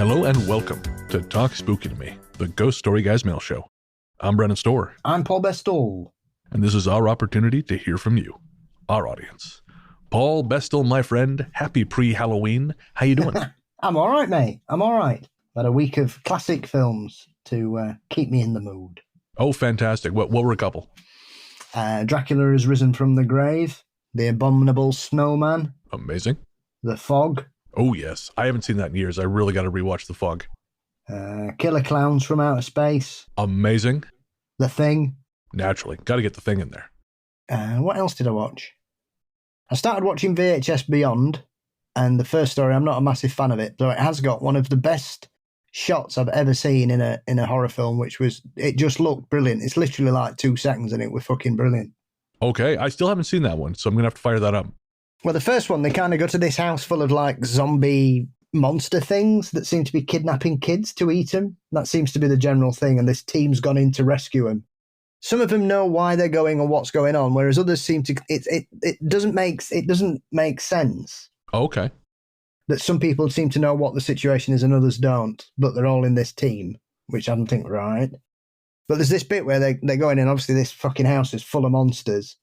Hello and welcome to Talk Spooky to Me, the Ghost Story Guys mail show. I'm Brennan Storr. I'm Paul Bestall. And this is our opportunity to hear from you, our audience. Paul Bestall, my friend, happy pre-Halloween. How you doing? I'm all right, mate. I'm all right. Had a week of classic films to keep me in the mood. Oh, fantastic. What were a couple? Dracula has risen from the grave. The Abominable Snowman. Amazing. The Fog. Oh, yes. I haven't seen that in years. I really got to rewatch The Fog. Killer Clowns from Outer Space. Amazing. The Thing. Naturally. Got to get The Thing in there. What else did I watch? I started watching VHS Beyond, and the first story, I'm not a massive fan of it, but it has got one of the best shots I've ever seen in a horror film, which was, it just looked brilliant. It's literally like 2 seconds and it was fucking brilliant. Okay, I still haven't seen that one, so I'm going to have to fire that up. Well, the first one, they kind of go to this house full of like zombie monster things that seem to be kidnapping kids to eat them. That seems to be the general thing, and this team's gone in to rescue them. Some of them know why they're going and what's going on, whereas others seem to, it doesn't make sense. Okay. That some people seem to know what the situation is and others don't, but they're all in this team, which I don't think right. But there's this bit where they're going in, obviously this fucking house is full of monsters,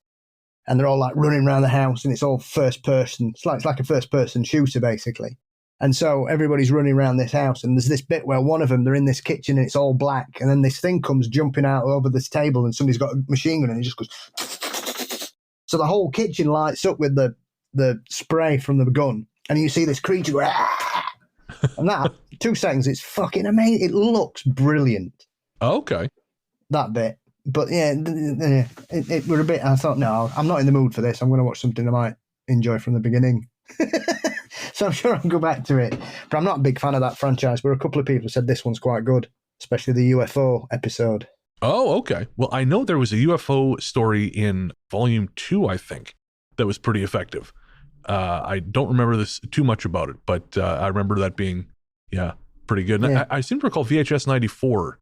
and they're all like running around the house, and it's all first person. It's like a first person shooter, basically. And so everybody's running around this house, and there's this bit where one of them, they're in this kitchen and it's all black, and then this thing comes jumping out over this table, and somebody's got a machine gun and it just goes. So the whole kitchen lights up with the spray from the gun, and you see this creature go, ah! And that 2 seconds, it's fucking amazing. It looks brilliant. Okay. That bit. But yeah, it were a bit, I thought, no, I'm not in the mood for this. I'm going to watch something I might enjoy from the beginning. So I'm sure I'll go back to it. But I'm not a big fan of that franchise, but a couple of people said this one's quite good, especially the UFO episode. Oh, okay. Well, I know there was a UFO story in Volume 2, I think, that was pretty effective. I don't remember this too much about it, but I remember that being, pretty good. And Yeah. I seem to recall VHS 94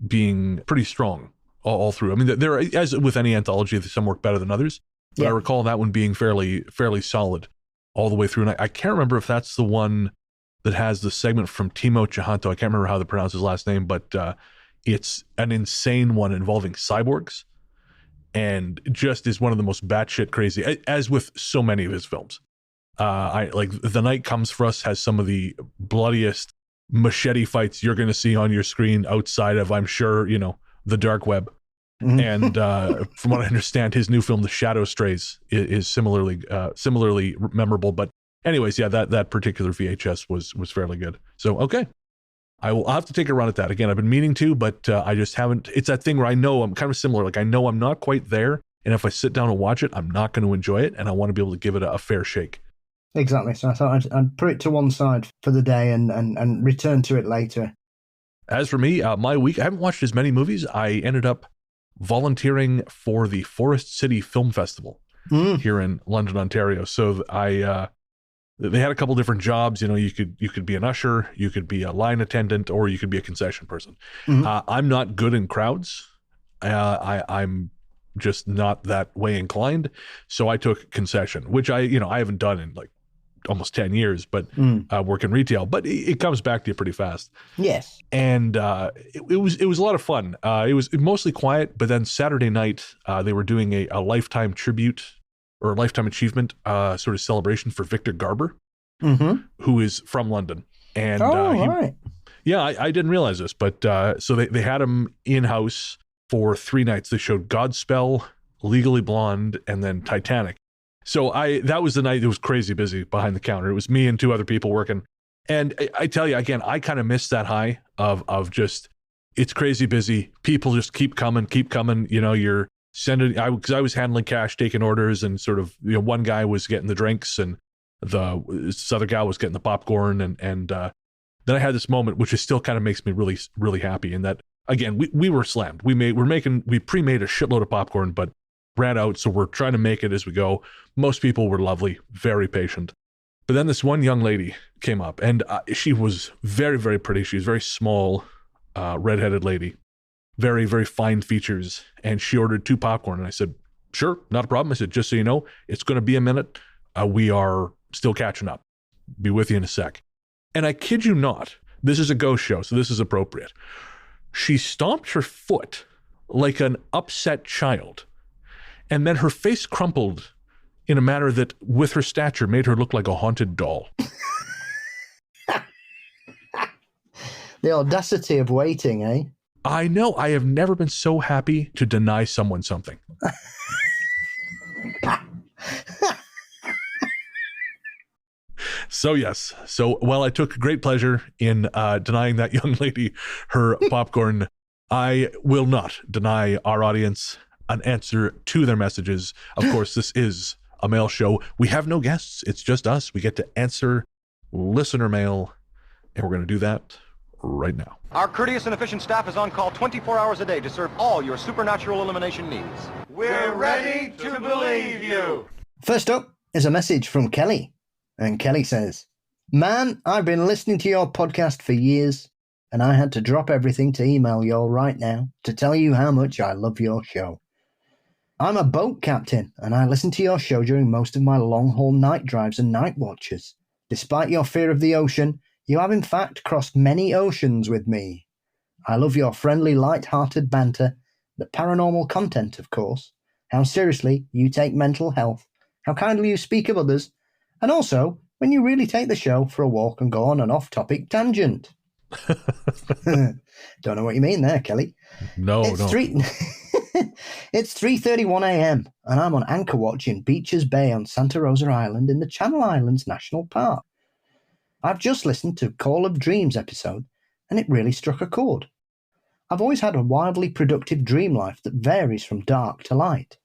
being pretty strong all through. I mean, there, as with any anthology, some work better than others. But I recall that one being fairly solid all the way through. And I can't remember if that's the one that has the segment from Timo Tchahanto. I can't remember how to pronounce his last name, but it's an insane one involving cyborgs, and just is one of the most batshit crazy, as with so many of his films. I like The Night Comes for Us has some of the bloodiest machete fights you're going to see on your screen outside of, I'm sure, the dark web. Mm-hmm. And from what I understand, his new film, The Shadow Strays, is similarly memorable. But anyways, that particular VHS was fairly good. So, okay. I'll have to take a run at that. Again, I've been meaning to, but I just haven't. It's that thing where I know I'm kind of similar. Like, I know I'm not quite there. And if I sit down and watch it, I'm not going to enjoy it. And I want to be able to give it a fair shake. Exactly. So I thought I'd put it to one side for the day and return to it later. As for me, my week, I haven't watched as many movies. I ended up volunteering for the Forest City Film Festival here in London, Ontario. So they had a couple different jobs. You could be an usher, you could be a line attendant, or you could be a concession person. Mm-hmm. I'm not good in crowds. I'm just not that way inclined. So I took concession, which I haven't done in like almost 10 years, but work in retail, but it comes back to you pretty fast. Yes. And it was a lot of fun. It was mostly quiet, but then Saturday night, they were doing a lifetime tribute or a lifetime achievement sort of celebration for Victor Garber, who is from London. And right. Yeah, I didn't realize this, but so they had him in-house for 3 nights. They showed Godspell, Legally Blonde, and then Titanic. So that was the night. It was crazy busy behind the counter. It was me and 2 other people working. And I tell you, again, I kind of missed that high of just, it's crazy busy. People just keep coming. You're sending, because I was handling cash, taking orders, and sort of, one guy was getting the drinks and this other guy was getting the popcorn. And then I had this moment, which is still kind of makes me really, really happy. In that, again, we were slammed. We pre-made a shitload of popcorn, but ran out, so we're trying to make it as we go. Most people were lovely, very patient. But then this one young lady came up, and she was very, very pretty. She was very small, redheaded lady, very, very fine features, and she ordered 2 popcorn. And I said, sure, not a problem. I said, just so you know, it's going to be a minute. We are still catching up. Be with you in a sec. And I kid you not, This is a ghost show, so this is appropriate. She stomped her foot like an upset child, and then her face crumpled in a manner that, with her stature, made her look like a haunted doll. The audacity of waiting, eh? I know. I have never been so happy to deny someone something. So, yes. So, while I took great pleasure in denying that young lady her popcorn, I will not deny our audience an answer to their messages. Of course, this is a mail show. We have no guests. It's just us. We get to answer listener mail, and we're going to do that right now. Our courteous and efficient staff is on call 24 hours a day to serve all your supernatural elimination needs. We're ready to believe you. First up is a message from Kelly. And Kelly says, "Man, I've been listening to your podcast for years, and I had to drop everything to email y'all right now to tell you how much I love your show. I'm a boat captain, and I listen to your show during most of my long-haul night drives and night watches. Despite your fear of the ocean, you have in fact crossed many oceans with me. I love your friendly, light-hearted banter, the paranormal content, of course, how seriously you take mental health, how kindly you speak of others, and also when you really take the show for a walk and go on an off-topic tangent." Don't know what you mean there, Kelly. No. It's 3:31 a.m. and I'm on anchor watch in Beecher's Bay on Santa Rosa Island in the Channel Islands National Park. I've just listened to Call of Dreams episode, and it really struck a chord. I've always had a wildly productive dream life that varies from dark to light.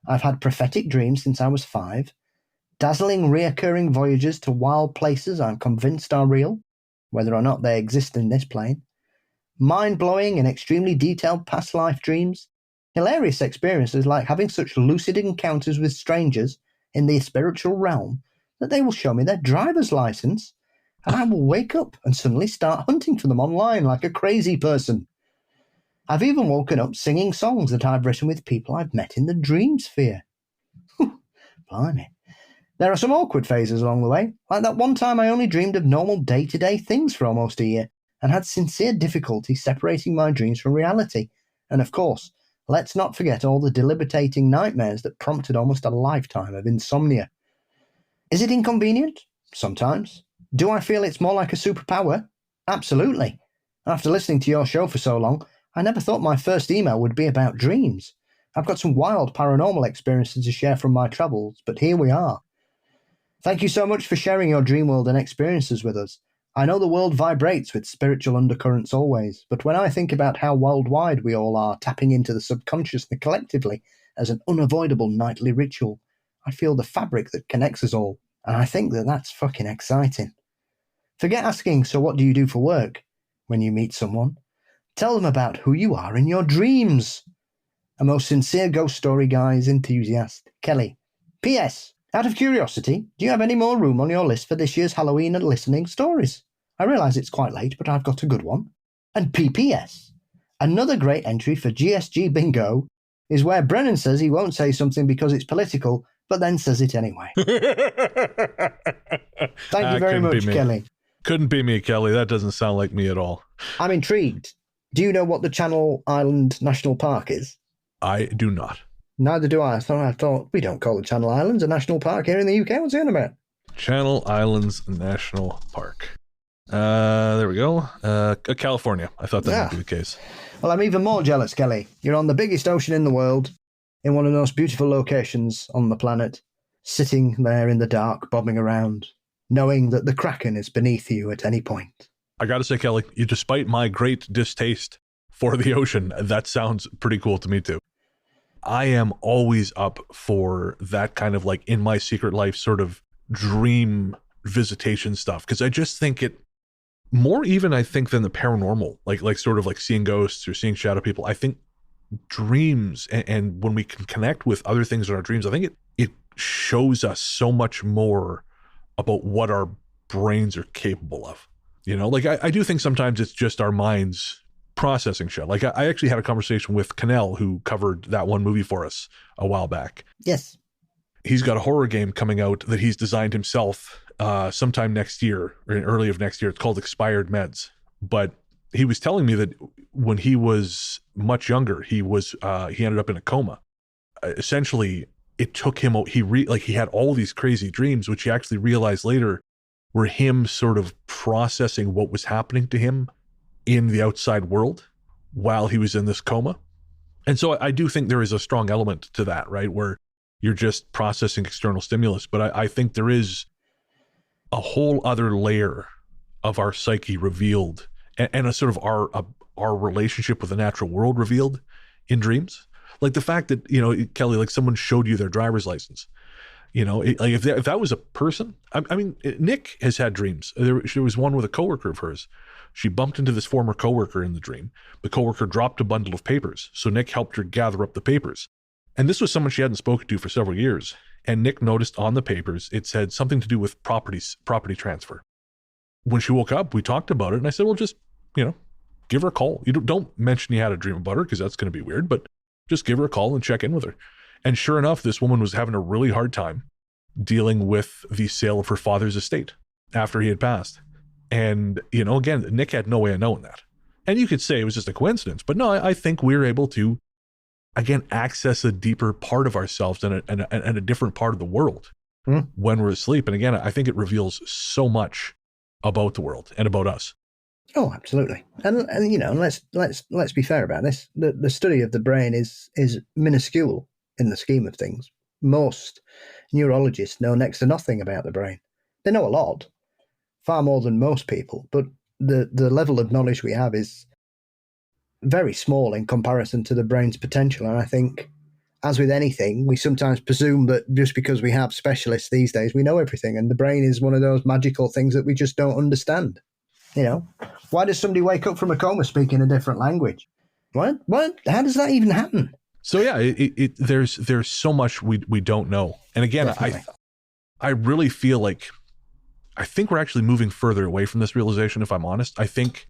I've had prophetic dreams since I was 5, dazzling reoccurring voyages to wild places I'm convinced are real, whether or not they exist in this plane, mind-blowing and extremely detailed past life dreams, hilarious experiences like having such lucid encounters with strangers in the spiritual realm that they will show me their driver's license, and I will wake up and suddenly start hunting for them online like a crazy person. I've even woken up singing songs that I've written with people I've met in the dream sphere. Blimey. There are some awkward phases along the way, like that one time I only dreamed of normal day-to-day things for almost a year and had sincere difficulty separating my dreams from reality. And of course, let's not forget all the debilitating nightmares that prompted almost a lifetime of insomnia. Is it inconvenient? Sometimes. Do I feel it's more like a superpower? Absolutely. After listening to your show for so long, I never thought my first email would be about dreams. I've got some wild paranormal experiences to share from my travels, but here we are. Thank you so much for sharing your dream world and experiences with us. I know the world vibrates with spiritual undercurrents always, but when I think about how worldwide we all are tapping into the subconscious collectively as an unavoidable nightly ritual, I feel the fabric that connects us all, and I think that that's fucking exciting. Forget asking, so what do you do for work? When you meet someone, tell them about who you are in your dreams. A most sincere ghost story guys enthusiast, Kelly. P.S. Out of curiosity, do you have any more room on your list for this year's Halloween and listening stories? I realise it's quite late, but I've got a good one. And P.P.S. Another great entry for GSG Bingo is where Brennan says he won't say something because it's political, but then says it anyway. Thank you very much, Kelly. Couldn't be me, Kelly. That doesn't sound like me at all. I'm intrigued. Do you know what the Channel Island National Park is? I do not. Neither do I. I thought we don't call the Channel Islands a national park here in the UK. What's it about? Channel Islands National Park. There we go. California. I thought that might be the case. Well, I'm even more jealous, Kelly. You're on the biggest ocean in the world, in one of the most beautiful locations on the planet, sitting there in the dark, bobbing around, knowing that the Kraken is beneath you at any point. I gotta say, Kelly, despite my great distaste for the ocean, that sounds pretty cool to me too. I am always up for that kind of like in my secret life sort of dream visitation stuff, because I just think it more even I think than the paranormal, like sort of like seeing ghosts or seeing shadow people. I think dreams and when we can connect with other things in our dreams, I think it shows us so much more about what our brains are capable of. You know, like I do think sometimes it's just our minds processing shit. Like I actually had a conversation with Cannell, who covered that one movie for us a while back. Yes. he's got a horror game coming out that he's designed himself sometime next year or early of next year. It's called Expired Meds. But he was telling me that when he was much younger, he ended up in a coma. Essentially, it took him, he had all these crazy dreams, which he actually realized later were him sort of processing what was happening to him in the outside world while he was in this coma. And so I do think there is a strong element to that, right? Where you're just processing external stimulus. But I think there is a whole other layer of our psyche revealed and a sort of our relationship with the natural world revealed in dreams. Like the fact that, Kelly, like someone showed you their driver's license, if that was a person, I mean, Nick has had dreams. There was one with a coworker of hers. She bumped into this former coworker in the dream. The coworker dropped a bundle of papers. So Nick helped her gather up the papers. And this was someone she hadn't spoken to for several years. And Nick noticed on the papers, it said something to do with property transfer. When she woke up, we talked about it. And I said, well, just, give her a call. You don't mention you had a dream about her because that's going to be weird, but just give her a call and check in with her. And sure enough, this woman was having a really hard time dealing with the sale of her father's estate after he had passed. And, again, Nick had no way of knowing that. And you could say it was just a coincidence, but no, I think we're able to, again, access a deeper part of ourselves and a different part of the world when we're asleep. And again, I think it reveals so much about the world and about us. Oh, absolutely. And let's be fair about this. The study of the brain is minuscule in the scheme of things. Most neurologists know next to nothing about the brain. They know a lot, far more than most people, but the level of knowledge we have is very small in comparison to the brain's potential. And I think, as with anything, we sometimes presume that just because we have specialists these days, we know everything. And the brain is one of those magical things that we just don't understand. Why does somebody wake up from a coma speaking a different language? What? How does that even happen? So yeah, there's so much we don't know. And again, I really feel like, I think we're actually moving further away from this realization, if I'm honest. I think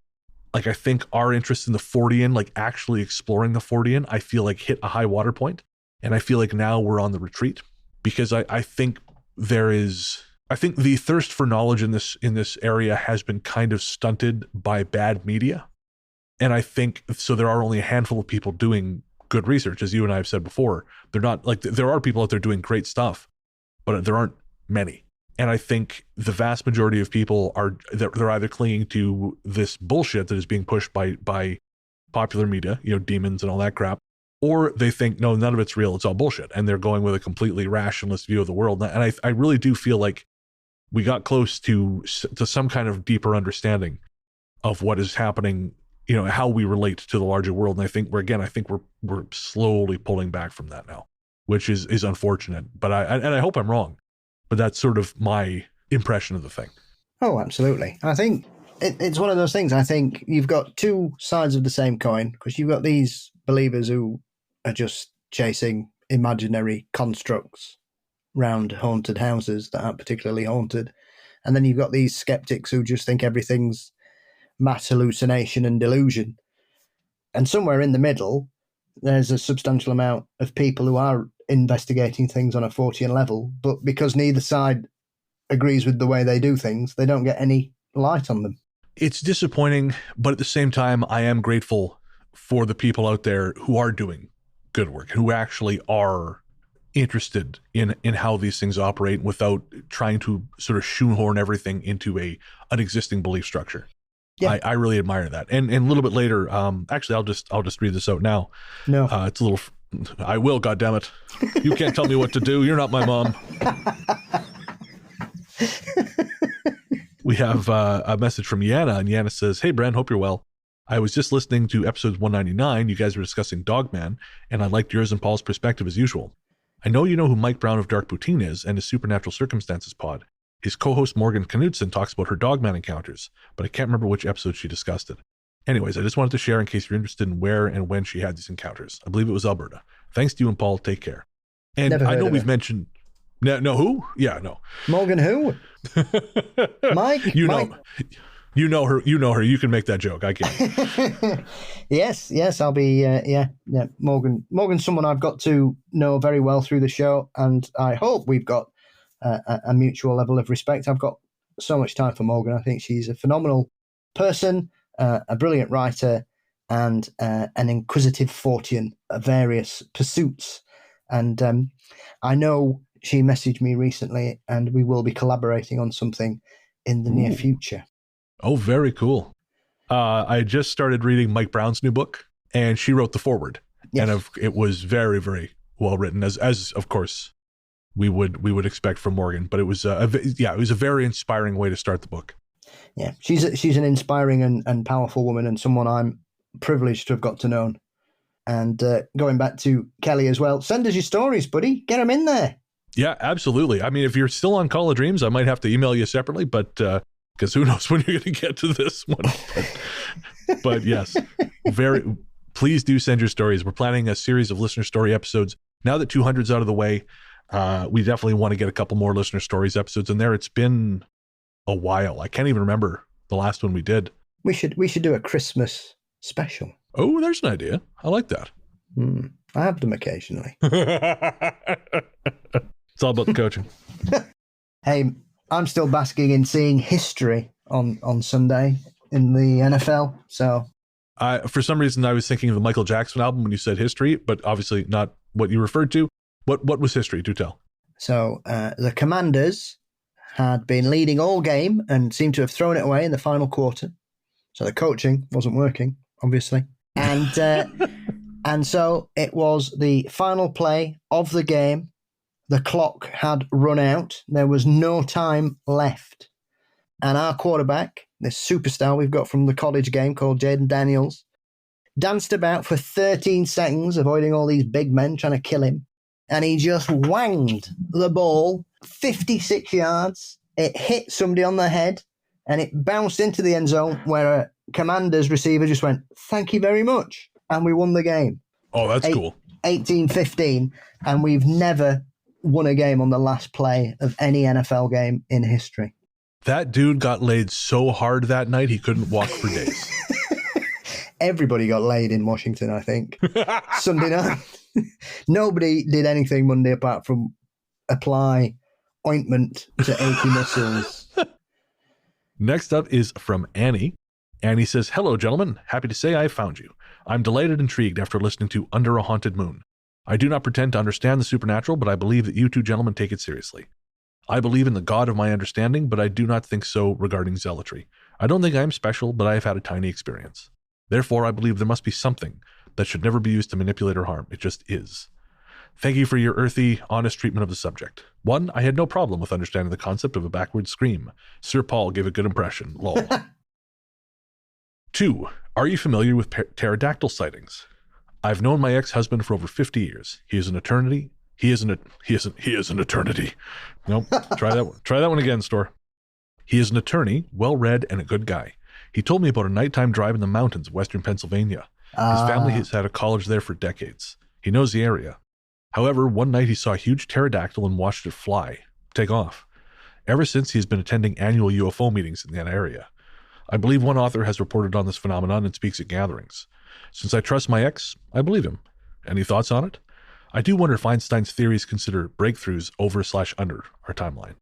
our interest in the Fortean, like actually exploring the Fortean, I feel like hit a high water point. And I feel like now we're on the retreat because I think the thirst for knowledge in this area has been kind of stunted by bad media. And I think, so there are only a handful of people doing good research, as you and I have said before. They're not like, there are people out there doing great stuff, but there aren't many. And I think the vast majority of people they're either clinging to this bullshit that is being pushed by popular media, demons and all that crap, or they think, no, none of it's real, it's all bullshit. And they're going with a completely rationalist view of the world. And I really do feel like we got close to some kind of deeper understanding of what is happening, how we relate to the larger world. And I think we're slowly pulling back from that now, which is unfortunate. But I hope I'm wrong. But that's sort of my impression of the thing. Oh, absolutely. I think it's one of those things. I think you've got two sides of the same coin, because you've got these believers who are just chasing imaginary constructs round haunted houses that aren't particularly haunted. And then you've got these skeptics who just think everything's mass hallucination and delusion. And somewhere in the middle, there's a substantial amount of people who are investigating things on a Fortean level, but because neither side agrees with the way they do things, they don't get any light on them. It's disappointing, but at the same time, I am grateful for the people out there who are doing good work, who actually are interested in how these things operate without trying to sort of shoehorn everything into an existing belief structure. Yeah. I really admire that. And a little bit later, actually, I'll just read this out now. No, it's a little. I will. Goddammit! You can't tell me what to do. You're not my mom. We have a message from Yana, and Yana says, "Hey, Bren, hope you're well. I was just listening to episode 199. You guys were discussing Dogman, and I liked yours and Paul's perspective as usual. I know you know who Mike Brown of Dark Poutine is and his Supernatural Circumstances pod. His co-host Morgan Knudsen talks about her Dogman encounters, but I can't remember which episode she discussed it. Anyways, I just wanted to share in case you're interested in where and when she had these encounters. I believe it was Alberta. Thanks to you and Paul. Take care." And I know we've mentioned... No, who? Yeah, no. Morgan who? Mike? Mike. You know her. You can make that joke. I can't. Yes. I'll be. Yeah. Morgan's someone I've got to know very well through the show, and I hope we've got a mutual level of respect. I've got so much time for Morgan. I think she's a phenomenal person, a brilliant writer, and an inquisitive fortune of various pursuits. And I know she messaged me recently, and we will be collaborating on something in the near future. Oh, very cool. I just started reading Mike Brown's new book, and she wrote the foreword. Yes. And it was very, very well written, as of course we would expect from Morgan. But it was it was a very inspiring way to start the book. Yeah, she's an inspiring and powerful woman, and someone I'm privileged to have got to know. And going back to Kelly as well, send us your stories, buddy. Get them in there. Yeah, absolutely. I mean, if you're still on Call of Dreams, I might have to email you separately, but because who knows when you're going to get to this one. But yes, please do send your stories. We're planning a series of listener story episodes. Now that 200's out of the way, we definitely want to get a couple more listener stories episodes in there. It's been a while. I can't even remember the last one we did. We should do a Christmas special. Oh, there's an idea. I like that. I have them occasionally. It's all about the coaching. Hey, I'm still basking in seeing history on Sunday in the NFL. So, for some reason, I was thinking of the Michael Jackson album when you said history, but obviously not what you referred to. What was history? Do tell. So the Commanders had been leading all game and seemed to have thrown it away in the final quarter. So the coaching wasn't working, obviously. And so it was the final play of the game. The clock had run out. There was no time left. And our quarterback, this superstar we've got from the college game called Jaden Daniels, danced about for 13 seconds, avoiding all these big men trying to kill him. And he just wanged the ball 56 yards. It hit somebody on the head, and it bounced into the end zone where a Commanders receiver just went, "Thank you very much." And we won the game. Oh, that's cool. 18-15. And we've never won a game on the last play of any NFL game in history. That dude got laid so hard that night he couldn't walk for days. Everybody got laid in Washington, I think. Sunday night. Nobody did anything Monday apart from apply ointment to achy muscles. Next up is from Annie. Annie says, "Hello, gentlemen. Happy to say I found you. I'm delighted and intrigued after listening to Under a Haunted Moon. I do not pretend to understand the supernatural, but I believe that you two gentlemen take it seriously. I believe in the God of my understanding, but I do not think so regarding zealotry. I don't think I am special, but I have had a tiny experience. Therefore, I believe there must be something that should never be used to manipulate or harm. It just is. Thank you for your earthy, honest treatment of the subject. 1, I had no problem with understanding the concept of a backward scream. Sir Paul gave a good impression. Lol. 2, are you familiar with pterodactyl sightings? I've known my ex-husband for over 50 years. He is an eternity. He is an eternity. Nope. Try that one. Try that one again, Storr. He is an attorney, well-read, and a good guy. He told me about a nighttime drive in the mountains of western Pennsylvania. His family has had a college there for decades. He knows the area. However, one night he saw a huge pterodactyl and watched it take off. Ever since, he has been attending annual UFO meetings in that area. I believe one author has reported on this phenomenon and speaks at gatherings. Since I trust my ex, I believe him. Any thoughts on it? I do wonder if Einstein's theories consider breakthroughs over/under our timeline.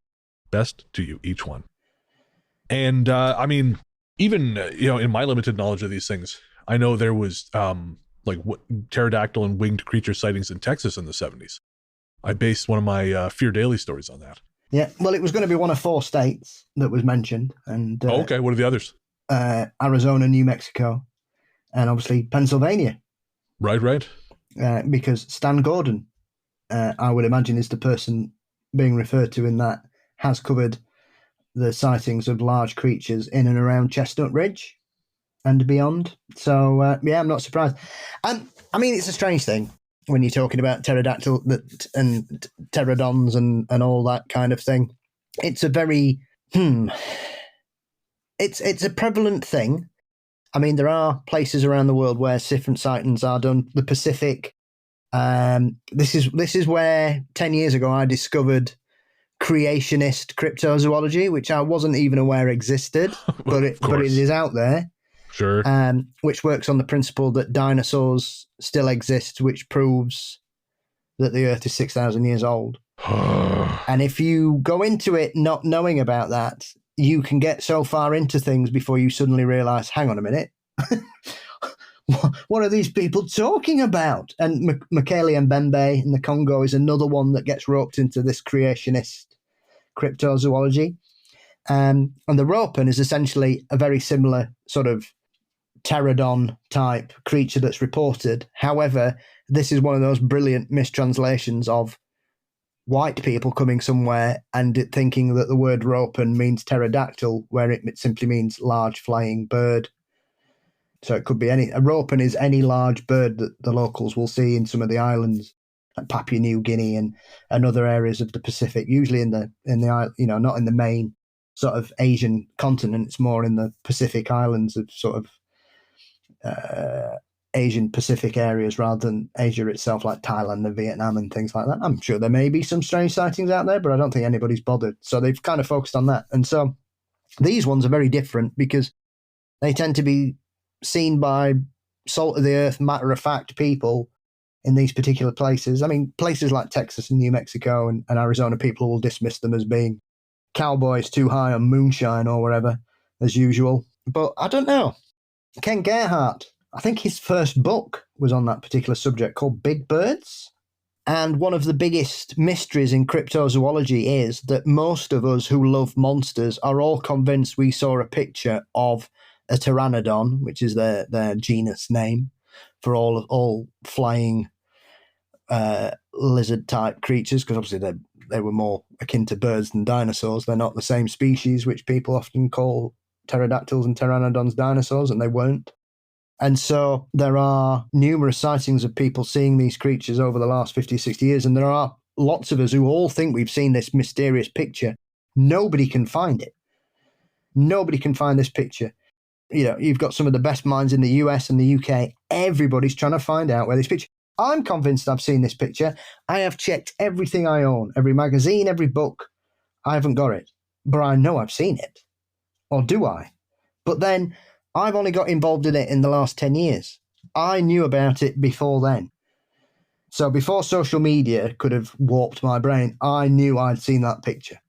Best to you, each one. And, I mean, even, in my limited knowledge of these things, I know there was, pterodactyl and winged creature sightings in Texas in the 70s. I based one of my Fear Daily stories on that. Yeah, well, it was going to be one of 4 states that was mentioned. And okay, what are the others? Arizona, New Mexico, and obviously Pennsylvania. Right. Because Stan Gordon, I would imagine, is the person being referred to in that, has covered the sightings of large creatures in and around Chestnut Ridge and beyond. So, I'm not surprised. I mean, it's a strange thing when you're talking about pterodactyl and pterodons and all that kind of thing. It's a very, it's a prevalent thing. I mean, there are places around the world where different sightings are done. The Pacific. This is where 10 years ago I discovered creationist cryptozoology, which I wasn't even aware existed, but it is out there. Sure. Which works on the principle that dinosaurs still exist, which proves that the Earth is 6,000 years old. And if you go into it not knowing about that, you can get so far into things before you suddenly realize, hang on a minute, what are these people talking about? And Michele Mbembe in the Congo is another one that gets roped into this creationist cryptozoology. And the Ropen is essentially a very similar sort of pterodon type creature that's reported. However, this is one of those brilliant mistranslations of white people coming somewhere and thinking that the word Ropen means pterodactyl, where it simply means large flying bird. So it could be a Ropen is any large bird that the locals will see in some of the islands, like Papua New Guinea and other areas of the Pacific, usually in the not in the main sort of Asian continent. It's more in the Pacific islands of sort of Asian Pacific areas rather than Asia itself, like Thailand and Vietnam and things like that. I'm sure there may be some strange sightings out there, but I don't think anybody's bothered. So they've kind of focused on that. And so these ones are very different because they tend to be seen by salt of the earth, matter of fact people in these particular places. I mean, places like Texas and New Mexico and Arizona, people will dismiss them as being cowboys too high on moonshine or whatever, as usual. But I don't know. Ken Gerhardt, I think his first book was on that particular subject called Big Birds. And one of the biggest mysteries in cryptozoology is that most of us who love monsters are all convinced we saw a picture of a pteranodon, which is their genus name for all flying lizard-type creatures, because obviously they were more akin to birds than dinosaurs. They're not the same species, which people often call pterodactyls and pteranodons dinosaurs, and they weren't. And so there are numerous sightings of people seeing these creatures over the last 50, 60 years, and there are lots of us who all think we've seen this mysterious picture. Nobody can find it. Nobody can find this picture. You know, you've got some of the best minds in the US and the UK. Everybody's trying to find out where this picture. I'm convinced I've seen this picture. I have checked everything I own, every magazine, every book. I haven't got it, but I know I've seen it. Or do I? But then I've only got involved in it in the last 10 years. I knew about it before then. So before social media could have warped my brain, I knew I'd seen that picture.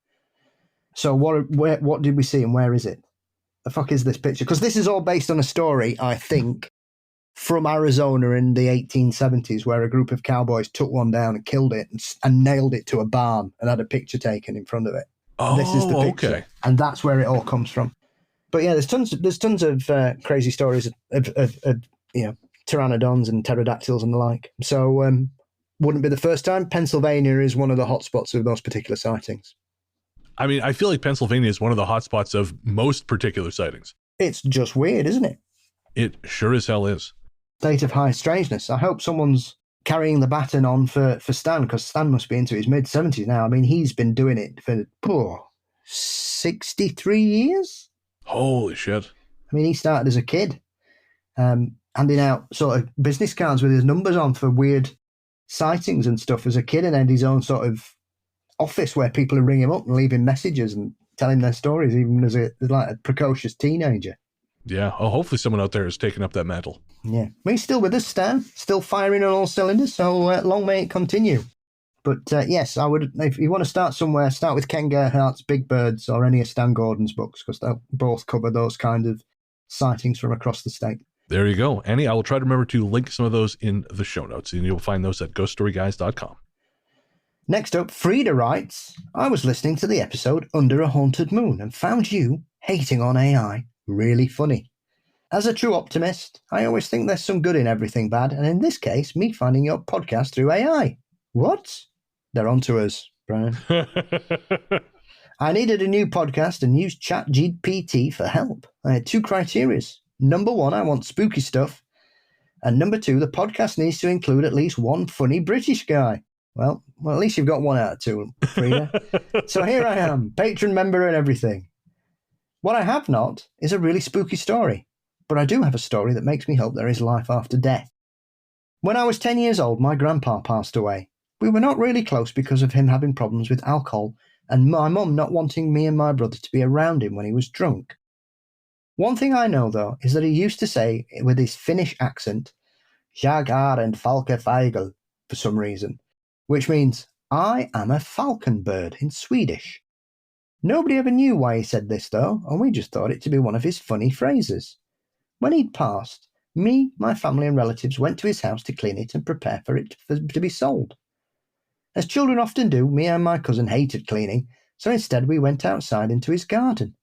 So what did we see and where is it? The fuck is this picture? Because this is all based on a story, I think, from Arizona in the 1870s, where a group of cowboys took one down and killed it and nailed it to a barn and had a picture taken in front of it. Oh, this is the picture. Okay. And that's where it all comes from. But yeah, there's tons of crazy stories of pteranodons and pterodactyls and the like. So wouldn't be the first time. Pennsylvania is one of the hotspots of those particular sightings. I mean, I feel like Pennsylvania is one of the hotspots of most particular sightings. It's just weird, isn't it? It sure as hell is. State of high strangeness. I hope someone's carrying the baton on for Stan, because Stan must be into his mid-70s now. I mean, he's been doing it for 63 years? Holy shit. I mean, he started as a kid, handing out sort of business cards with his numbers on for weird sightings and stuff as a kid, and had his own sort of office where people would ring him up and leave him messages and tell him their stories, even as a precocious teenager. Yeah. Oh, hopefully someone out there has taken up that mantle. Yeah. But he's still with us, Stan. Still firing on all cylinders, so long may it continue. But yes, I would, if you want to start somewhere, start with Ken Gerhardt's Big Birds or any of Stan Gordon's books, because they'll both cover those kind of sightings from across the state. There you go. Annie, I will try to remember to link some of those in the show notes, and you'll find those at ghoststoryguys.com. Next up, Frida writes, I was listening to the episode Under a Haunted Moon and found you hating on AI really funny. As a true optimist, I always think there's some good in everything bad, and in this case, me finding your podcast through AI. What? They're on to us, Brennan. I needed a new podcast and used ChatGPT for help. I had two criteria. Number one, I want spooky stuff. And number two, the podcast needs to include at least one funny British guy. Well, at least you've got one out of two, Frida. So here I am, patron member and everything. What I have not is a really spooky story, but I do have a story that makes me hope there is life after death. When I was 10 years old, my grandpa passed away. We were not really close because of him having problems with alcohol, and my mum not wanting me and my brother to be around him when he was drunk. One thing I know, though, is that he used to say, with his Finnish accent, Jag är en falkefågel, for some reason, which means, I am a falcon bird in Swedish. Nobody ever knew why he said this, though, and we just thought it to be one of his funny phrases. When he'd passed, me, my family and relatives went to his house to clean it and prepare for it to be sold. As children often do, me and my cousin hated cleaning, so instead we went outside into his garden.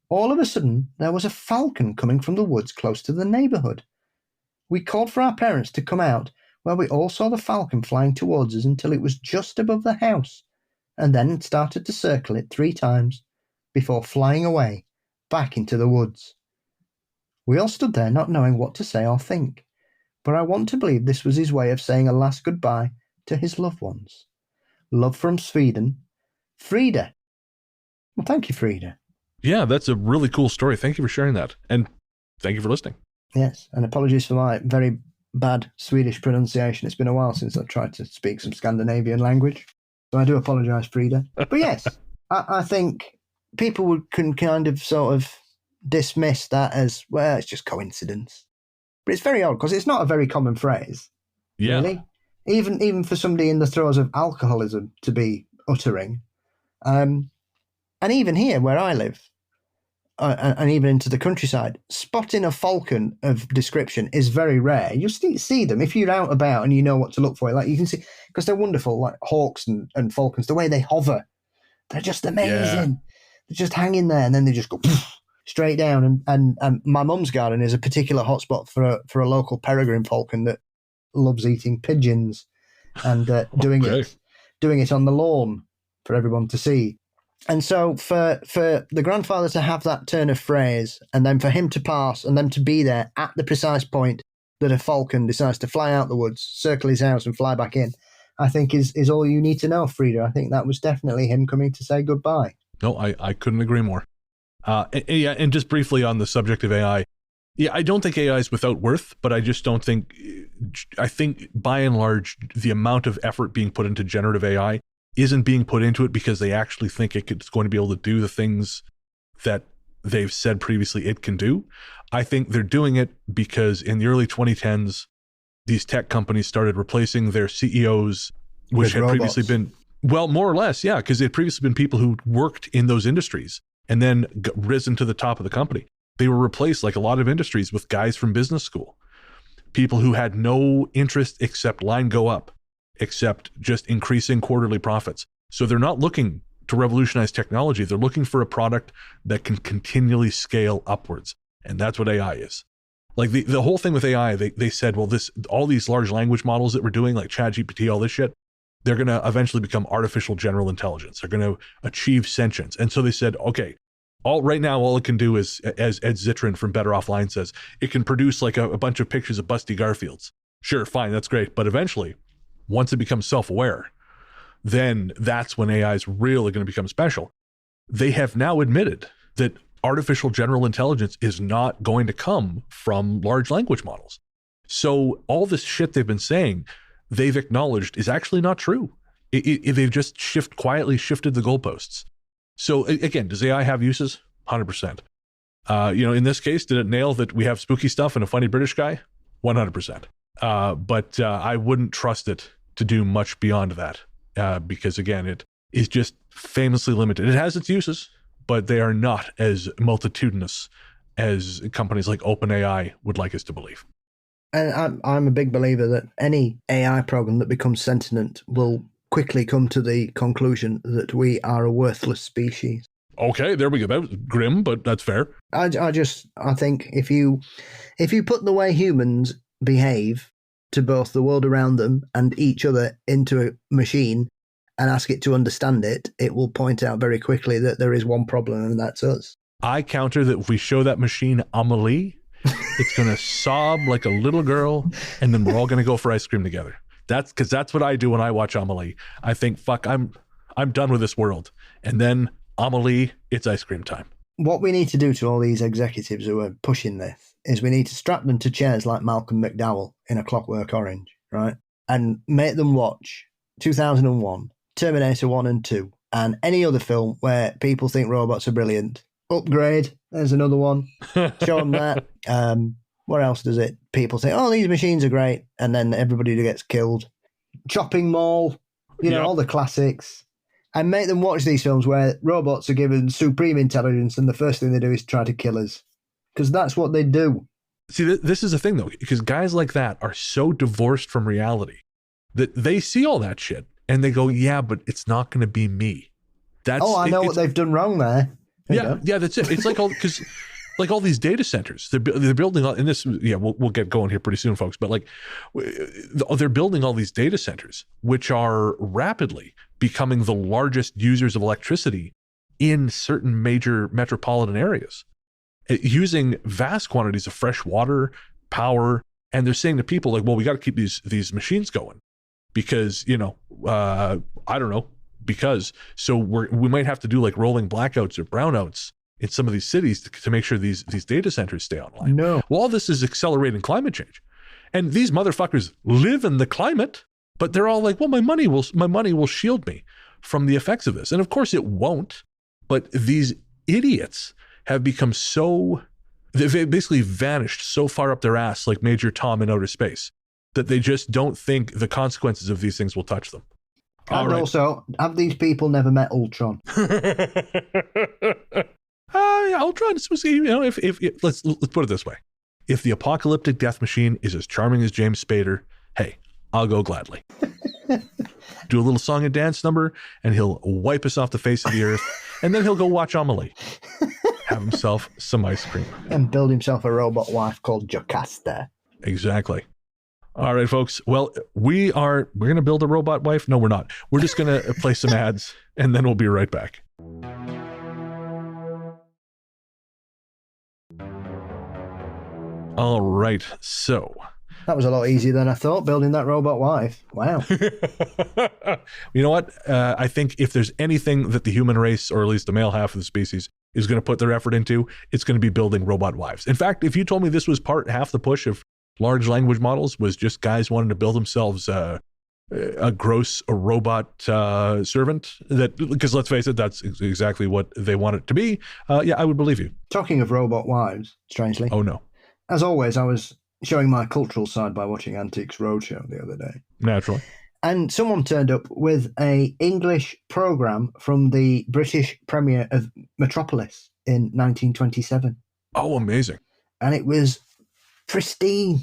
All of a sudden, there was a falcon coming from the woods close to the neighbourhood. We called for our parents to come out, where we all saw the falcon flying towards us until it was just above the house, and then started to circle it 3 times before flying away, back into the woods. We all stood there not knowing what to say or think, but I want to believe this was his way of saying a last goodbye to his loved ones. Love from Sweden, Frida. Well, thank you, Frida. Yeah, that's a really cool story. Thank you for sharing that. And thank you for listening. Yes, and apologies for my very bad Swedish pronunciation. It's been a while since I've tried to speak some Scandinavian language. So I do apologise, Frida. But yes, I think people can kind of sort of dismiss that as, well, it's just coincidence. But it's very odd because it's not a very common phrase. Yeah. Really. Even for somebody in the throes of alcoholism to be uttering. And even here where I live, and even into the countryside, spotting a falcon of description is very rare. You'll see them if you're out about and you know what to look for. Like you can see, because they're wonderful, like hawks and falcons, the way they hover, they're just amazing. Yeah. They're just hanging there and then they just go straight down. And my mum's garden is a particular hotspot for a local peregrine falcon that loves eating pigeons and doing it on the lawn for everyone to see. And so for the grandfather to have that turn of phrase and then for him to pass and them to be there at the precise point that a falcon decides to fly out the woods, circle his house and fly back in, I think is all you need to know, Frida. I think that was definitely him coming to say goodbye. No, I couldn't agree more. And just briefly on the subject of AI, yeah, I don't think AI is without worth, but I just don't think, I think by and large, the amount of effort being put into generative AI isn't being put into it because they actually think it's going to be able to do the things that they've said previously it can do. I think they're doing it because in the early 2010s, these tech companies started replacing their CEOs, which had previously been, well, more or less, yeah, because they'd previously been people who worked in those industries and then risen to the top of the company. They were replaced, like a lot of industries, with guys from business school, people who had no interest except line go up, except just increasing quarterly profits. So they're not looking to revolutionize technology. They're looking for a product that can continually scale upwards. And that's what AI is. Like the whole thing with AI, they said, well, all these large language models that we're doing, like ChatGPT, all this shit, they're going to eventually become artificial general intelligence. They're going to achieve sentience. And so they said, okay, right now, all it can do is, as Ed Zitron from Better Offline says, it can produce like a bunch of pictures of Busty Garfields. Sure, fine, that's great. But eventually, once it becomes self-aware, then that's when AI is really going to become special. They have now admitted that artificial general intelligence is not going to come from large language models. So all this shit they've been saying, they've acknowledged is actually not true. They've just quietly shifted the goalposts. So again, does AI have uses? 100%. In this case, did it nail that we have spooky stuff and a funny British guy? 100%. But I wouldn't trust it to do much beyond that because, again, it is just famously limited. It has its uses, but they are not as multitudinous as companies like OpenAI would like us to believe. And I'm a big believer that any AI program that becomes sentient will quickly come to the conclusion that we are a worthless species. Okay, there we go. That was grim, but that's fair. I think if you put the way humans behave to both the world around them and each other into a machine and ask it to understand it, it will point out very quickly that there is one problem, and that's us. I counter that if we show that machine Amelie, it's going to sob like a little girl, and then we're all going to go for ice cream together. That's what I do when I watch Amelie. I think, fuck, I'm done with this world. And then Amelie, it's ice cream time. What we need to do to all these executives who are pushing this is we need to strap them to chairs like Malcolm McDowell in A Clockwork Orange, right? And make them watch 2001, Terminator 1 and 2, and any other film where people think robots are brilliant. Upgrade, there's another one. Show them that. What else does it? People say, oh, these machines are great, and then everybody gets killed. Chopping Mall, all the classics. And make them watch these films where robots are given supreme intelligence and the first thing they do is try to kill us. Because that's what they do. See, this is the thing, though, because guys like that are so divorced from reality that they see all that shit and they go, yeah, but it's not going to be me. I know what they've done wrong there. Yeah, that's it. It's like because like all these data centers, they're building all, and this, we'll get going here pretty soon, folks. But like, they're building all these data centers, which are rapidly becoming the largest users of electricity in certain major metropolitan areas, using vast quantities of fresh water, power, and they're saying to people like, well, we got to keep these machines going because I don't know, because so we might have to do like rolling blackouts or brownouts in some of these cities to make sure these data centers stay online. No. Well, all this is accelerating climate change. And these motherfuckers live in the climate, but they're all like, well, my money will shield me from the effects of this. And of course it won't, but these idiots have become they've basically vanished so far up their ass like Major Tom in outer space that they just don't think the consequences of these things will touch them. And also, have these people never met Ultron? Ultron, if let's put it this way. If the apocalyptic death machine is as charming as James Spader, hey, I'll go gladly. Do a little song and dance number, and he'll wipe us off the face of the earth, and then he'll go watch Amelie. Have himself some ice cream. And build himself a robot wife called Jocasta. Exactly. All right, folks. Well, we're going to build a robot wife. No, we're not. We're just going to play some ads, and then we'll be right back. All right. So that was a lot easier than I thought, building that robot wife. Wow. You know what? I think if there's anything that the human race, or at least the male half of the species, is going to put their effort into, it's going to be building robot wives. In fact, if you told me this was half the push of large language models was just guys wanting to build themselves a robot servant, because let's face it, that's exactly what they want it to be. I would believe you. Talking of robot wives, strangely. Oh, no. As always, I was showing my cultural side by watching Antiques Roadshow the other day. Naturally. And someone turned up with a English programme from the British premiere of Metropolis in 1927. Oh, amazing. And it was pristine,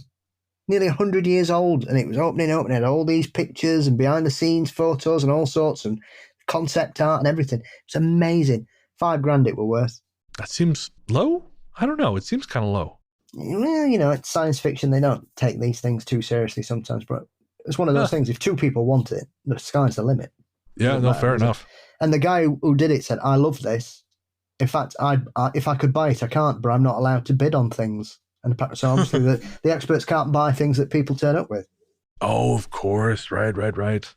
nearly 100 years old. And it was opening up and it had all these pictures and behind-the-scenes photos and all sorts and concept art and everything. It's amazing. $5,000 it were worth. That seems low? I don't know. It seems kind of low. Well, it's science fiction. They don't take these things too seriously sometimes, but it's one of those things. If two people want it, the sky's the limit. Yeah, no, fair enough. And the guy who did it said, I love this. In fact, if I could buy it, I can't, but I'm not allowed to bid on things. And so obviously the experts can't buy things that people turn up with. Oh, of course. Right.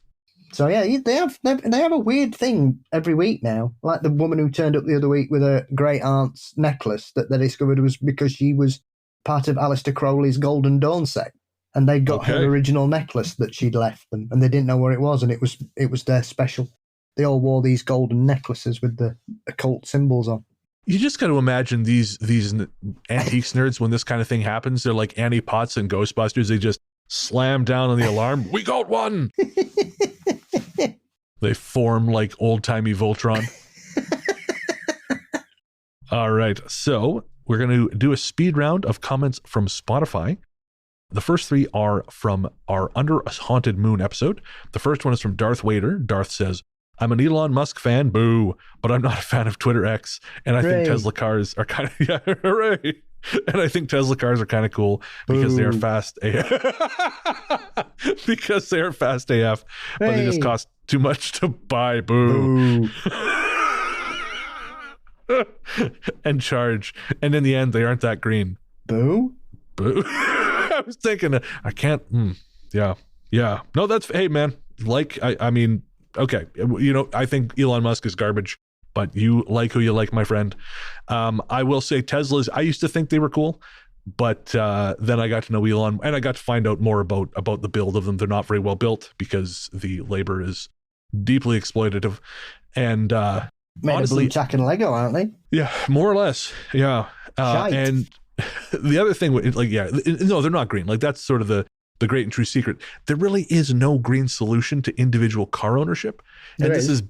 So yeah, they have a weird thing every week now. Like the woman who turned up the other week with her great aunt's necklace that they discovered was because she was part of Aleister Crowley's Golden Dawn set, and they got her original necklace that she'd left them, and they didn't know where it was, and it was their special. They all wore these golden necklaces with the occult symbols on. You just got to imagine these antiques nerds when this kind of thing happens. They're like Annie Potts and Ghostbusters. They just slam down on the alarm. We got one. They form like old-timey Voltron. All right, so we're going to do a speed round of comments from Spotify. The first three are from our Under a Haunted Moon episode. The first one is from Darth Wader. Darth says, I'm an Elon Musk fan, boo, but I'm not a fan of Twitter X, and I think Tesla cars are kind of, yeah, hooray. And I think Tesla cars are kind of cool because they are fast AF. Because they are fast AF, but they just cost too much to buy, boo. And charge. And in the end, they aren't that green. Boo? I was thinking, I can't, yeah. No, hey, man, I mean, okay, I think Elon Musk is garbage, but you like who you like, my friend. I will say Teslas, I used to think they were cool, but then I got to know Elon, and I got to find out more about the build of them. They're not very well built because the labor is deeply exploitative. And Made honestly, of blue tack and Lego, aren't they? yeah, more or less. Yeah. Shite. And the other thing, like, yeah, no, they're not green. Like, that's sort of the great and true secret. There really is no green solution to individual car ownership. And this is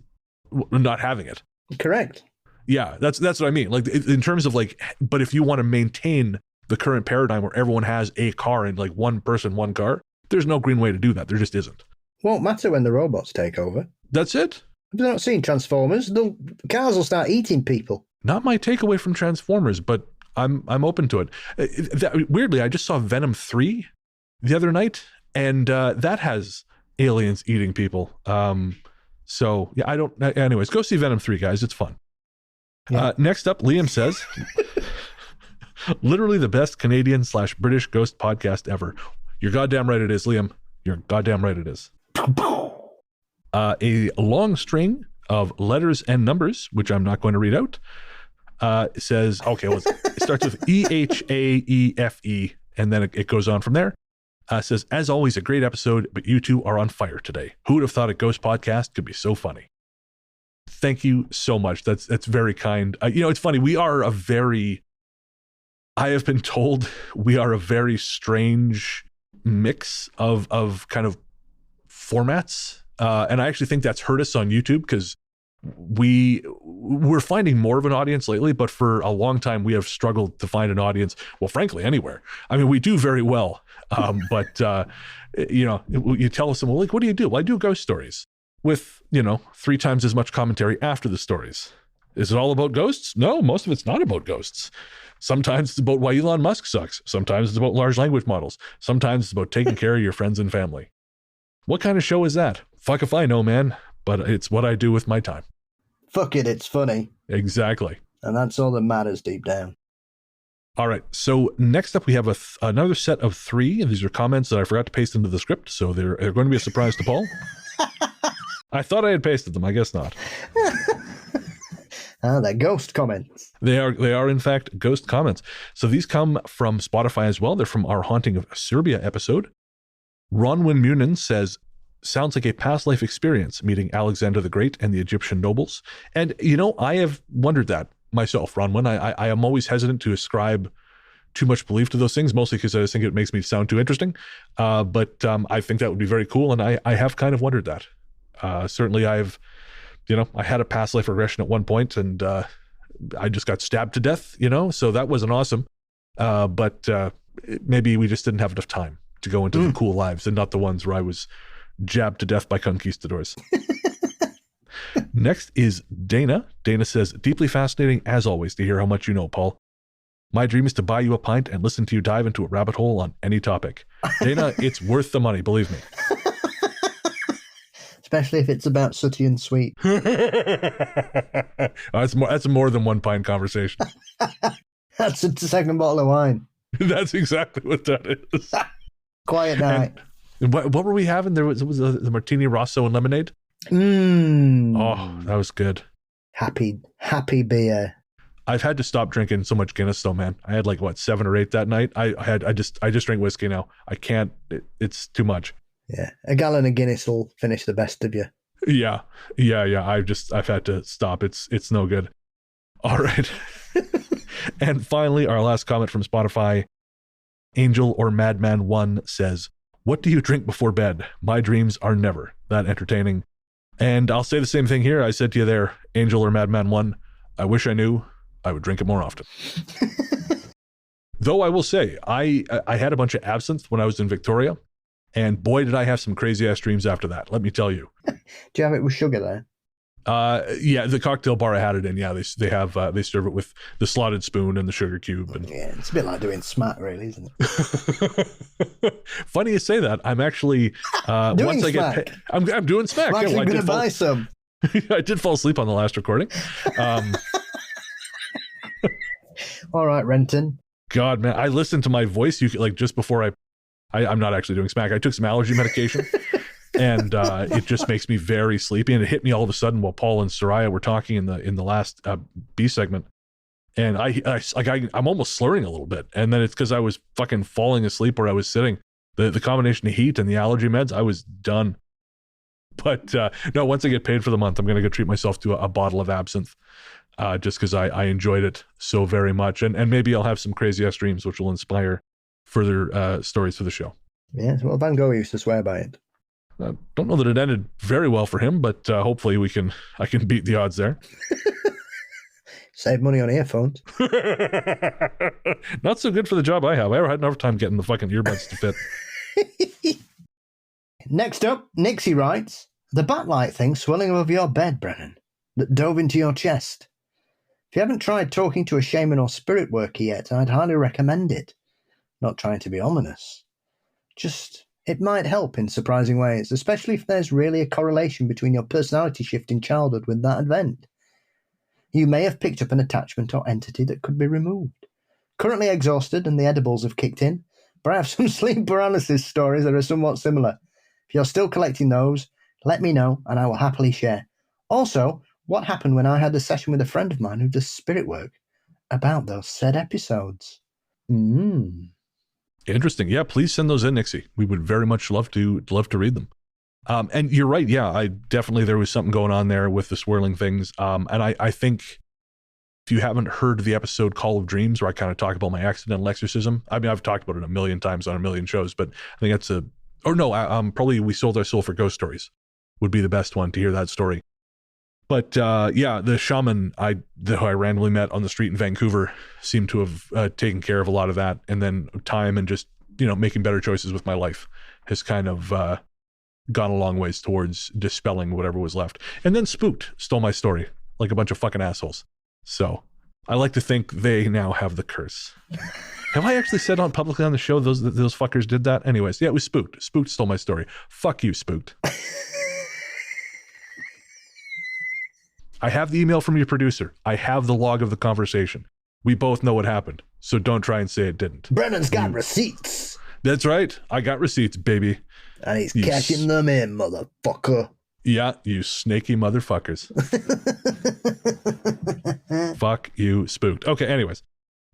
not having it. Correct. Yeah, that's what I mean. Like, in terms of like, but if you want to maintain the current paradigm where everyone has a car and like one person, one car, there's no green way to do that. There just isn't. Won't matter when the robots take over. That's it. Have you not seen Transformers? The cars will start eating people. Not my takeaway from Transformers, but I'm open to it. Weirdly, I just saw Venom 3 the other night, and that has aliens eating people. So yeah, I don't. Anyways, go see Venom 3, guys. It's fun. Yeah. Next up, Liam says, literally the best Canadian/British ghost podcast ever. You're goddamn right it is, Liam. You're goddamn right it is. A long string of letters and numbers, which I'm not going to read out, says, okay, well, it starts with EHAEFE, and then it goes on from there. Says, as always, a great episode, but you two are on fire today. Who would have thought a ghost podcast could be so funny? Thank you so much. That's very kind. It's funny. I have been told we are a very strange mix of kind of formats. And I actually think that's hurt us on YouTube because we're finding more of an audience lately, but for a long time we have struggled to find an audience. Well, frankly, anywhere. I mean, we do very well. But you tell us, well, like, what do you do? Well, I do ghost stories with, 3 times as much commentary after the stories. Is it all about ghosts? No, most of it's not about ghosts. Sometimes it's about why Elon Musk sucks. Sometimes it's about large language models. Sometimes it's about taking care of your friends and family. What kind of show is that? Fuck if I know, man, but it's what I do with my time. Fuck it, it's funny. Exactly. And that's all that matters deep down. All right, so next up we have another set of 3, and these are comments that I forgot to paste into the script, so they're going to be a surprise to Paul. I thought I had pasted them, I guess not. They're ghost comments. They are in fact ghost comments. So these come from Spotify as well. They're from our Haunting of Serbia episode. Ronwin Munin says, sounds like a past life experience meeting Alexander the Great and the Egyptian nobles. And, I have wondered that myself, Ronwin. I am always hesitant to ascribe too much belief to those things, mostly because I just think it makes me sound too interesting. But I think that would be very cool. And I have kind of wondered that. Certainly I had a past life regression at one point and I just got stabbed to death, so that wasn't awesome. But maybe we just didn't have enough time to go into the cool lives and not the ones where I was jabbed to death by conquistadors. Next is Dana. Dana says, deeply fascinating as always to hear how much you know, Paul. My dream is to buy you a pint and listen to you dive into a rabbit hole on any topic. Dana, it's worth the money, believe me. Especially if it's about Sooty and Sweet. That's more than one pint conversation. That's a second bottle of wine. That's exactly what that is. Quiet night. And what were we having? There was the martini rosso and lemonade. Oh, that was good. Happy beer. I've had to stop drinking so much Guinness though, man. I had 7 or 8 that night. I just drink whiskey now. I can't. It's too much. Yeah, a gallon of Guinness will finish the best of you. Yeah. I've had to stop. It's no good. All right. And finally, our last comment from Spotify. Angel or Madman 1 says, what do you drink before bed? My dreams are never that entertaining. And I'll say the same thing here. I said to you there, Angel or Madman 1, I wish I knew I would drink it more often. Though I will say, I had a bunch of absinthe when I was in Victoria, and boy, did I have some crazy-ass dreams after that, let me tell you. Do you have it with sugar there? Yeah, the cocktail bar I had it in, yeah, they serve it with the slotted spoon and the sugar cube. And yeah, it's a bit like doing smack, really, isn't it? Funny you say that. I'm actually doing smack. I'm doing smack. I'm actually going to buy some. I did fall asleep on the last recording. All right, Renton. God, man, I listened to my voice. Just before I'm not actually doing smack. I took some allergy medication. And it just makes me very sleepy. And it hit me all of a sudden while Paul and Soraya were talking in the last B segment. And I'm almost slurring a little bit. And then it's because I was fucking falling asleep where I was sitting. The combination of heat and the allergy meds, I was done. But no, once I get paid for the month, I'm going to go treat myself to a bottle of absinthe just because I enjoyed it so very much. And maybe I'll have some crazy ass dreams, which will inspire further stories for the show. Yes, well, Van Gogh used to swear by it. I don't know that it ended very well for him, but hopefully I can beat the odds there. Save money on earphones. Not so good for the job I have. I had enough time getting the fucking earbuds to fit. Next up, Nixie writes, the backlight thing swelling above your bed, Brennan, that dove into your chest. If you haven't tried talking to a shaman or spirit worker yet, I'd highly recommend it. Not trying to be ominous. Just, it might help in surprising ways, especially if there's really a correlation between your personality shift in childhood with that event. You may have picked up an attachment or entity that could be removed. Currently exhausted and the edibles have kicked in, but I have some sleep paralysis stories that are somewhat similar. If you're still collecting those, let me know and I will happily share. Also, what happened when I had a session with a friend of mine who does spirit work about those said episodes? Interesting. Yeah, please send those in, Nixie. We would very much love to read them. And you're right. Yeah, there was something going on there with the swirling things. And I think if you haven't heard the episode Call of Dreams, where I kind of talk about my accidental exorcism, I mean, I've talked about it a million times on a million shows, but I think that's probably We Sold Our Soul for Ghost Stories would be the best one to hear that story. But yeah, the shaman who I randomly met on the street in Vancouver seemed to have taken care of a lot of that. And then time and just, making better choices with my life has kind of gone a long ways towards dispelling whatever was left. And then Spooked stole my story like a bunch of fucking assholes. So I like to think they now have the curse. Have I actually said publicly on the show those fuckers did that? Anyways, yeah, it was Spooked. Spooked stole my story. Fuck you, Spooked. I have the email from your producer. I have the log of the conversation. We both know what happened, so don't try and say it didn't. Brennan's got receipts. That's right. I got receipts, baby. And he's cashing them in, motherfucker. Yeah, you snaky motherfuckers. Fuck you, Spooked. Okay, anyways,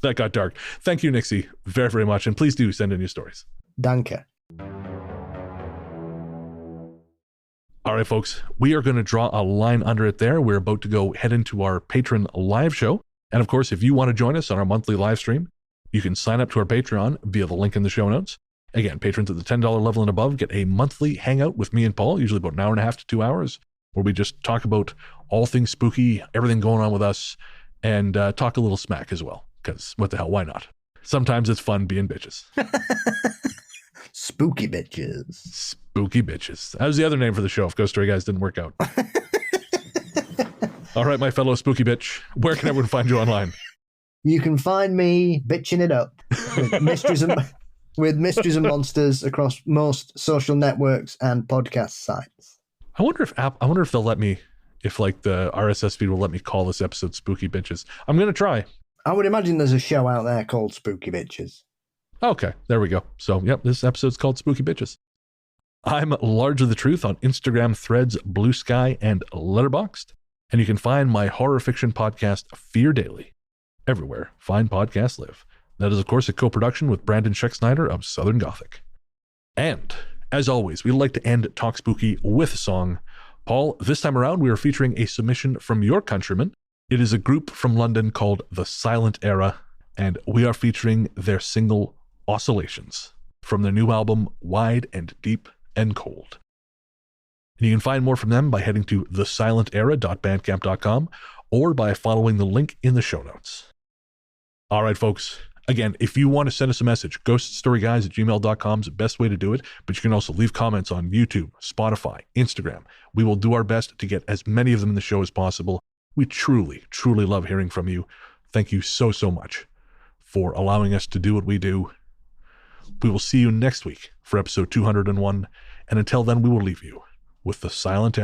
that got dark. Thank you, Nixie, very, very much. And please do send in your stories. Danke. All right, folks, we are going to draw a line under it there. We're about to go head into our Patreon live show. And of course, if you want to join us on our monthly live stream, you can sign up to our Patreon via the link in the show notes. Again, patrons at the $10 level and above get a monthly hangout with me and Paul, usually about an hour and a half to 2 hours, where we just talk about all things spooky, everything going on with us, and talk a little smack as well. Because what the hell, why not? Sometimes it's fun being bitches. Spooky bitches. Spooky bitches. That was the other name for the show if Ghost Story Guys didn't work out. All right, my fellow spooky bitch, where can everyone find you online? You can find me bitching it up with mysteries and monsters across most social networks and podcast sites. I wonder if they'll let me, if like the RSS feed will let me call this episode Spooky Bitches. I'm going to try. I would imagine there's a show out there called Spooky Bitches. Okay, there we go. So, yep, this episode's called Spooky Bitches. I'm Largely the Truth on Instagram, Threads, Blue Sky, and Letterboxd. And you can find my horror fiction podcast, Fear Daily, everywhere fine podcasts live. That is, of course, a co-production with Brandon Scheck-Snyder of Southern Gothic. And, as always, we like to end Talk Spooky with a song. Paul, this time around, we are featuring a submission from your countrymen. It is a group from London called The Silent Era, and we are featuring their single, Oscillations, from their new album, Wide and Deep and Cold. And you can find more from them by heading to thesilentera.bandcamp.com or by following the link in the show notes. All right, folks. Again, if you want to send us a message, ghoststoryguys@gmail.com is the best way to do it, but you can also leave comments on YouTube, Spotify, Instagram. We will do our best to get as many of them in the show as possible. We truly, truly love hearing from you. Thank you so, so much for allowing us to do what we do. We will see you next week for episode 201, and until then, we will leave you with The Silent Era.